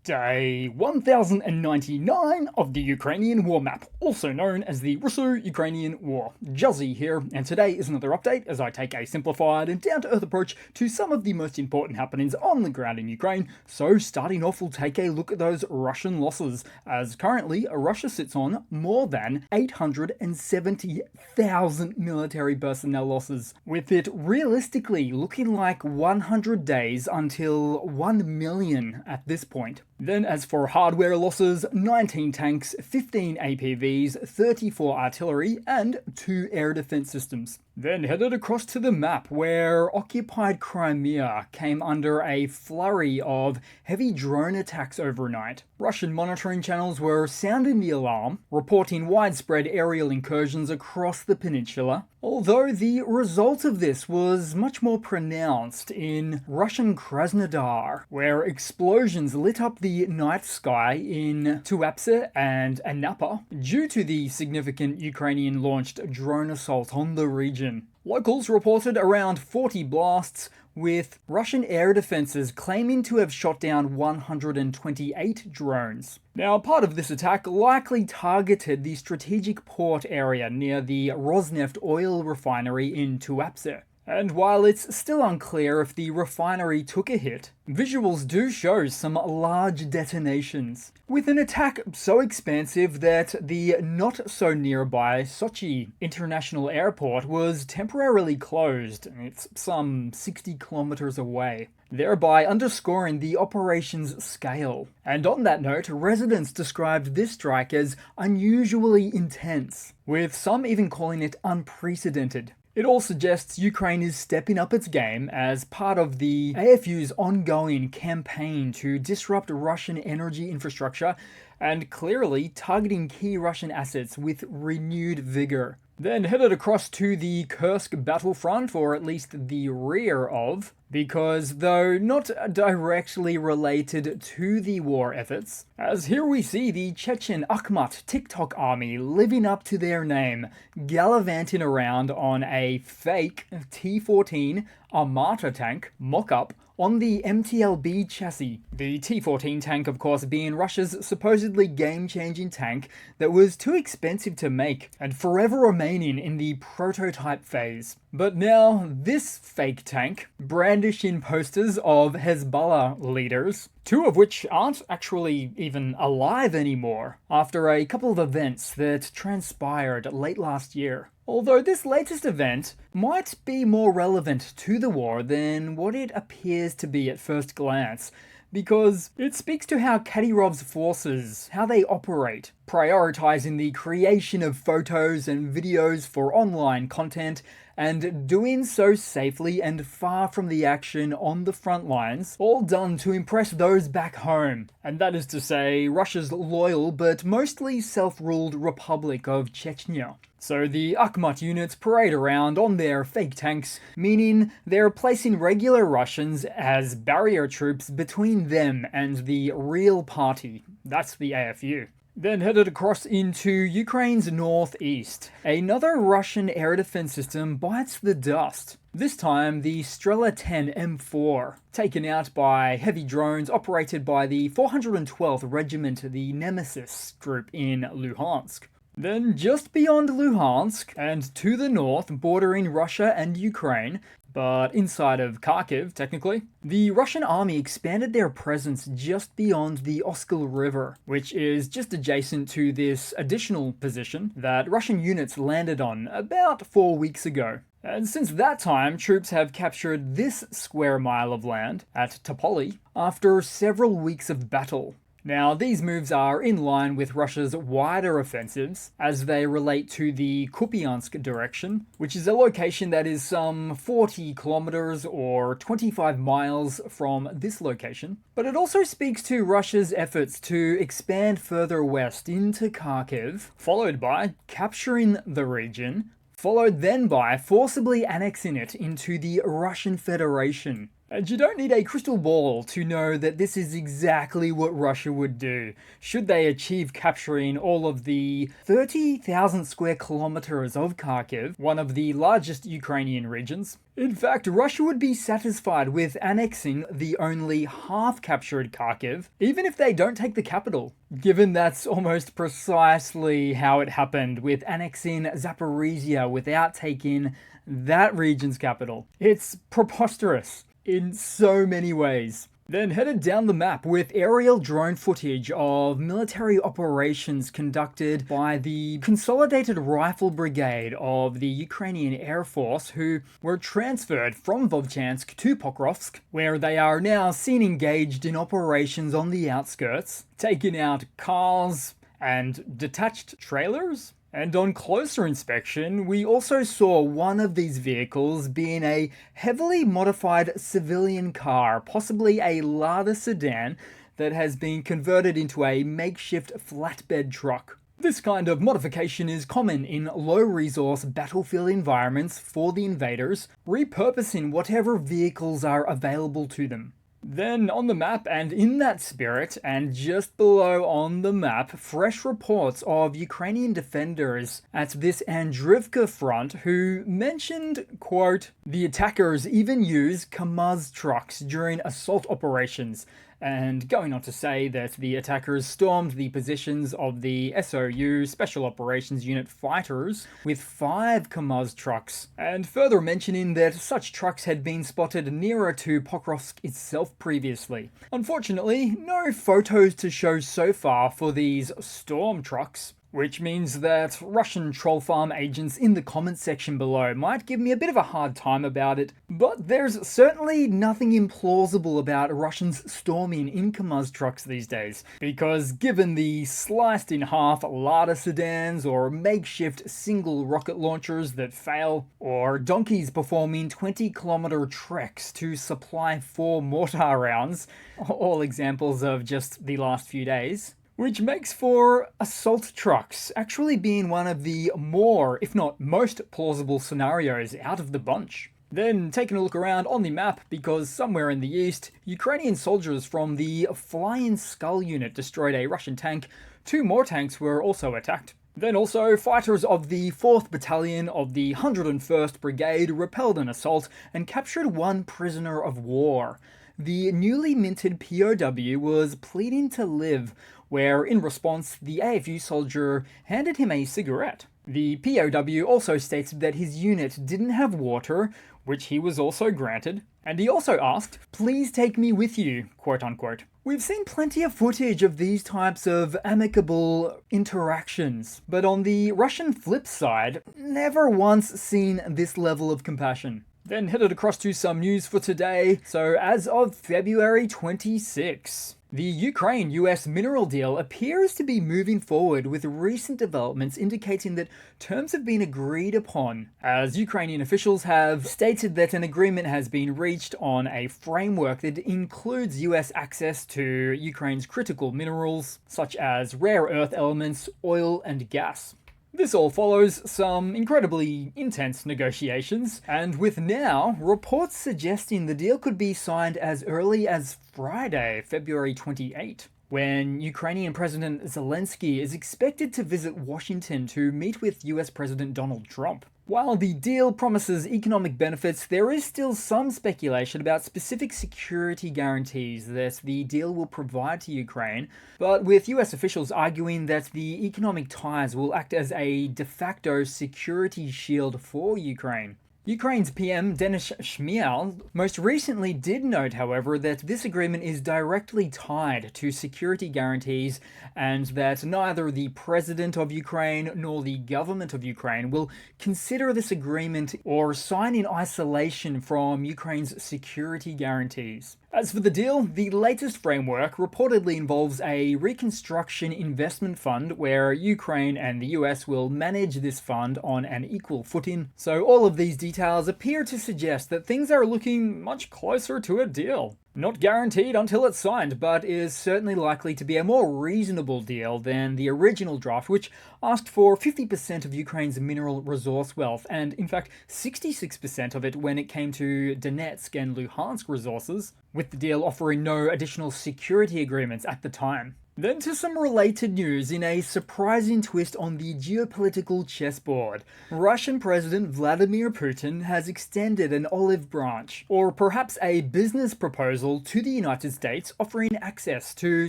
Day 1099 of the Ukrainian War Map, also known as the Russo-Ukrainian War. Juzzie here, and today is another update as I take a simplified and down-to-earth approach to some of the most important happenings on the ground in Ukraine. So starting off, we'll take a look at those Russian losses, as currently Russia sits on more than 870,000 military personnel losses, with it realistically looking like 100 days until 1 million at this point. Then as for hardware losses, 19 tanks, 15 APVs, 34 artillery, and 2 air defense systems. Then headed across to the map where occupied Crimea came under a flurry of heavy drone attacks overnight. Russian monitoring channels were sounding the alarm, reporting widespread aerial incursions across the peninsula, although the result of this was much more pronounced in Russian Krasnodar, where explosions lit up the night sky in Tuapse and Anapa due to the significant Ukrainian-launched drone assault on the region. Locals reported around 40 blasts, with Russian air defenses claiming to have shot down 128 drones. Now, part of this attack likely targeted the strategic port area near the Rosneft oil refinery in Tuapse. And while it's still unclear if the refinery took a hit, visuals do show some large detonations, with an attack so expansive that the not-so-nearby Sochi International Airport was temporarily closed. It's some 60 kilometers away, thereby underscoring the operation's scale. And on that note, residents described this strike as unusually intense, with some even calling it unprecedented. It all suggests Ukraine is stepping up its game as part of the AFU's ongoing campaign to disrupt Russian energy infrastructure and clearly targeting key Russian assets with renewed vigor. Then headed across to the Kursk battlefront, or at least the rear of, because though not directly related to the war efforts, as here we see the Chechen Akhmat TikTok army living up to their name, gallivanting around on a fake T-14 Armata tank mock-up on the MTLB chassis. The T-14 tank, of course, being Russia's supposedly game-changing tank that was too expensive to make and forever remaining in the prototype phase. But now, this fake tank, brandishing posters of Hezbollah leaders, 2 of which aren't actually even alive anymore, after a couple of events that transpired late last year. Although this latest event might be more relevant to the war than what it appears to be at first glance, because it speaks to how Kadyrov's forces, how they operate, prioritizing the creation of photos and videos for online content, and doing so safely and far from the action on the front lines, all done to impress those back home, and that is to say, Russia's loyal but mostly self-ruled Republic of Chechnya. So the Akhmat units parade around on their fake tanks, meaning they're placing regular Russians as barrier troops between them and the real party. That's the AFU. Then headed across into Ukraine's northeast. Another Russian air defense system bites the dust. This time the Strela 10 M4, taken out by heavy drones operated by the 412th Regiment, the Nemesis group in Luhansk. Then just beyond Luhansk, and to the north, bordering Russia and Ukraine, but inside of Kharkiv, technically, the Russian army expanded their presence just beyond the Oskil River, which is just adjacent to this additional position that Russian units landed on about 4 weeks ago. And since that time, troops have captured this square mile of land at Topoli after several weeks of battle. Now, these moves are in line with Russia's wider offensives as they relate to the Kupiansk direction, which is a location that is some 40 kilometers or 25 miles from this location. But it also speaks to Russia's efforts to expand further west into Kharkiv, followed by capturing the region, followed then by forcibly annexing it into the Russian Federation. And you don't need a crystal ball to know that this is exactly what Russia would do, should they achieve capturing all of the 30,000 square kilometers of Kharkiv, one of the largest Ukrainian regions. In fact, Russia would be satisfied with annexing the only half-captured Kharkiv, even if they don't take the capital, given that's almost precisely how it happened with annexing Zaporizhia without taking that region's capital. It's preposterous in so many ways. Then headed down the map with aerial drone footage of military operations conducted by the Consolidated Rifle Brigade of the Ukrainian Air Force, who were transferred from Vovchansk to Pokrovsk, where they are now seen engaged in operations on the outskirts, taking out cars and detached trailers. And on closer inspection, we also saw one of these vehicles being a heavily modified civilian car, possibly a Lada sedan that has been converted into a makeshift flatbed truck. This kind of modification is common in low-resource battlefield environments for the invaders, repurposing whatever vehicles are available to them. Then on the map, and in that spirit, and just below on the map, fresh reports of Ukrainian defenders at this Andrivka front who mentioned, quote, the attackers even use KAMAZ trucks during assault operations, and going on to say that the attackers stormed the positions of the SOU Special Operations Unit fighters with 5 KAMAZ trucks, and further mentioning that such trucks had been spotted nearer to Pokrovsk itself previously. Unfortunately, no photos to show so far for these storm trucks, which means that Russian troll farm agents in the comments section below might give me a bit of a hard time about it, but there's certainly nothing implausible about Russians storming in KAMAZ trucks these days, because given the sliced in half Lada sedans or makeshift single rocket launchers that fail, or donkeys performing 20-kilometer treks to supply 4 mortar rounds, all examples of just the last few days, which makes for assault trucks actually being one of the more, if not most, plausible scenarios out of the bunch. Then taking a look around on the map, because somewhere in the east, Ukrainian soldiers from the Flying Skull unit destroyed a Russian tank. 2 more tanks were also attacked. Then also, fighters of the 4th Battalion of the 101st Brigade repelled an assault and captured 1 prisoner of war. The newly minted POW was pleading to live, where in response, the AFU soldier handed him a cigarette. The POW also stated that his unit didn't have water, which he was also granted, and he also asked, "Please take me with you," quote unquote. We've seen plenty of footage of these types of amicable interactions, but on the Russian flip side, never once seen this level of compassion. Then headed across to some news for today. So as of February 26, the Ukraine-US mineral deal appears to be moving forward, with recent developments indicating that terms have been agreed upon, as Ukrainian officials have stated that an agreement has been reached on a framework that includes US access to Ukraine's critical minerals, such as rare earth elements, oil, and gas. This all follows some incredibly intense negotiations, and with now reports suggesting the deal could be signed as early as Friday, February 28, when Ukrainian President Zelensky is expected to visit Washington to meet with US President Donald Trump. While the deal promises economic benefits, there is still some speculation about specific security guarantees that the deal will provide to Ukraine, but with US officials arguing that the economic ties will act as a de facto security shield for Ukraine. Ukraine's PM Denis Shmyhal most recently did note, however, that this agreement is directly tied to security guarantees and that neither the president of Ukraine nor the government of Ukraine will consider this agreement or sign in isolation from Ukraine's security guarantees. As for the deal, the latest framework reportedly involves a reconstruction investment fund where Ukraine and the US will manage this fund on an equal footing. So all of these details appear to suggest that things are looking much closer to a deal. Not guaranteed until it's signed, but is certainly likely to be a more reasonable deal than the original draft, which asked for 50% of Ukraine's mineral resource wealth, and in fact 66% of it when it came to Donetsk and Luhansk resources, with the deal offering no additional security agreements at the time. Then to some related news in a surprising twist on the geopolitical chessboard. Russian President Vladimir Putin has extended an olive branch, or perhaps a business proposal, to the United States offering access to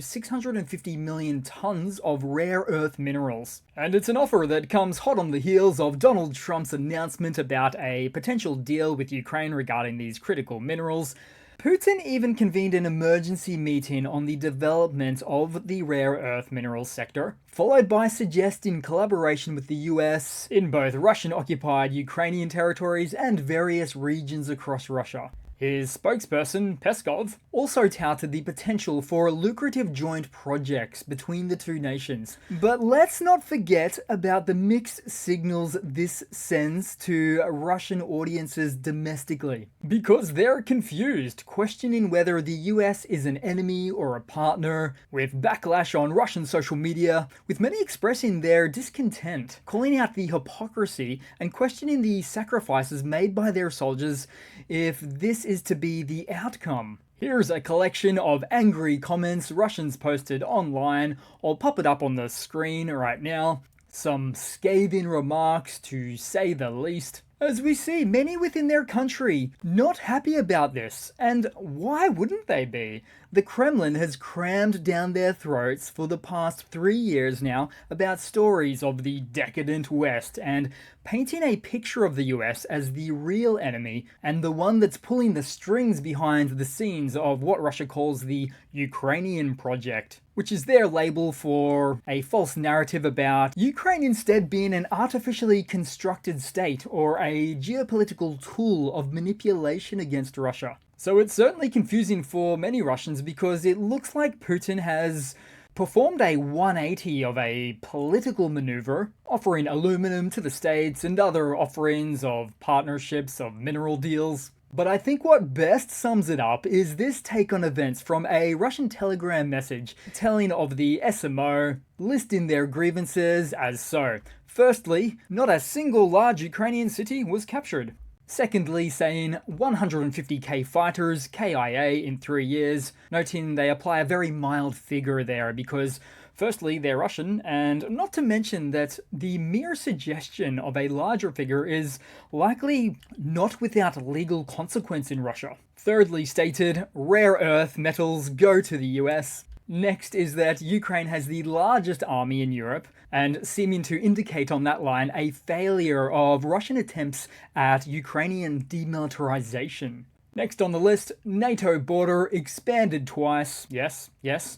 650 million tons of rare earth minerals. And it's an offer that comes hot on the heels of Donald Trump's announcement about a potential deal with Ukraine regarding these critical minerals. Putin even convened an emergency meeting on the development of the rare earth minerals sector, followed by suggesting collaboration with the US in both Russian-occupied Ukrainian territories and various regions across Russia. His spokesperson, Peskov, also touted the potential for lucrative joint projects between the two nations. But let's not forget about the mixed signals this sends to Russian audiences domestically, because they're confused, questioning whether the US is an enemy or a partner, with backlash on Russian social media, with many expressing their discontent, calling out the hypocrisy and questioning the sacrifices made by their soldiers if this is to be the outcome. Here's a collection of angry comments Russians posted online. I'll pop it up on the screen right now. Some scathing remarks, to say the least. As we see many within their country not happy about this, and why wouldn't they be? The Kremlin has crammed down their throats for the past 3 years now about stories of the decadent West and painting a picture of the US as the real enemy and the one that's pulling the strings behind the scenes of what Russia calls the Ukrainian project, which is their label for a false narrative about Ukraine instead being an artificially constructed state or a geopolitical tool of manipulation against Russia. So it's certainly confusing for many Russians because it looks like Putin has performed a 180 of a political maneuver, offering aluminum to the States and other offerings of partnerships of mineral deals. But I think what best sums it up is this take on events from a Russian Telegram message telling of the SMO, listing their grievances as so. Firstly, not a single large Ukrainian city was captured. Secondly, saying 150k fighters, KIA, in 3 years, noting they apply a very mild figure there because firstly, they're Russian, and not to mention that the mere suggestion of a larger figure is likely not without legal consequence in Russia. Thirdly stated, rare earth metals go to the US. Next is that Ukraine has the largest army in Europe, and seeming to indicate on that line a failure of Russian attempts at Ukrainian demilitarization. Next on the list, NATO border expanded twice. Yes,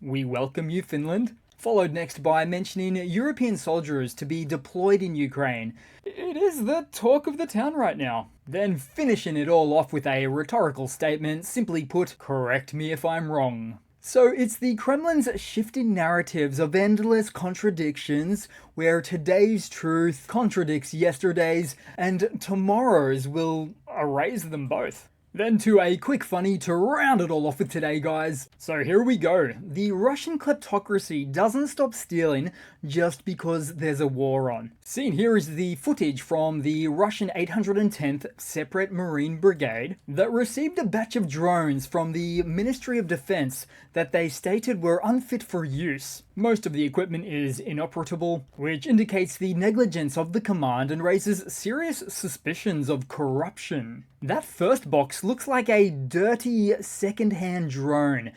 we welcome you, Finland. Followed next by mentioning European soldiers to be deployed in Ukraine. It is the talk of the town right now. Then finishing it all off with a rhetorical statement, simply put, correct me if I'm wrong. So it's the Kremlin's shifting narratives of endless contradictions, where today's truth contradicts yesterday's, and tomorrow's will erase them both. Then to a quick funny to round it all off with today, guys. So here we go. The Russian kleptocracy doesn't stop stealing just because there's a war on. Seen here is the footage from the Russian 810th Separate Marine Brigade that received a batch of drones from the Ministry of Defense that they stated were unfit for use. Most of the equipment is inoperable, which indicates the negligence of the command and raises serious suspicions of corruption. That first box looks like a dirty second-hand drone,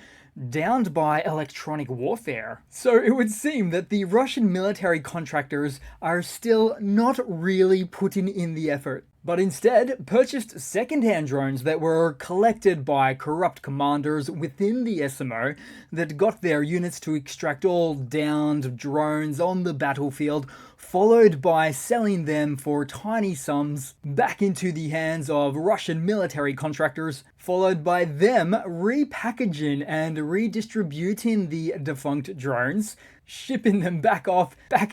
downed by electronic warfare. So it would seem that the Russian military contractors are still not really putting in the effort, but instead purchased second-hand drones that were collected by corrupt commanders within the SMO that got their units to extract all downed drones on the battlefield, followed by selling them for tiny sums back into the hands of Russian military contractors, followed by them repackaging and redistributing the defunct drones, shipping them back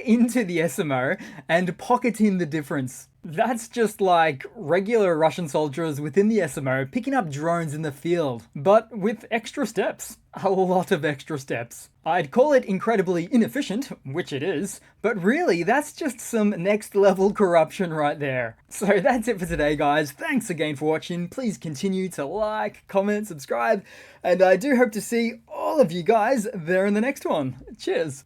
into the SMO, and pocketing the difference. That's just like regular Russian soldiers within the SMO picking up drones in the field, but with extra steps. A lot of extra steps. I'd call it incredibly inefficient, which it is, but really that's just some next level corruption right there. So that's it for today, guys. Thanks again for watching. Please continue to like, comment, subscribe, and I do hope to see all of you guys there in the next one. Cheers.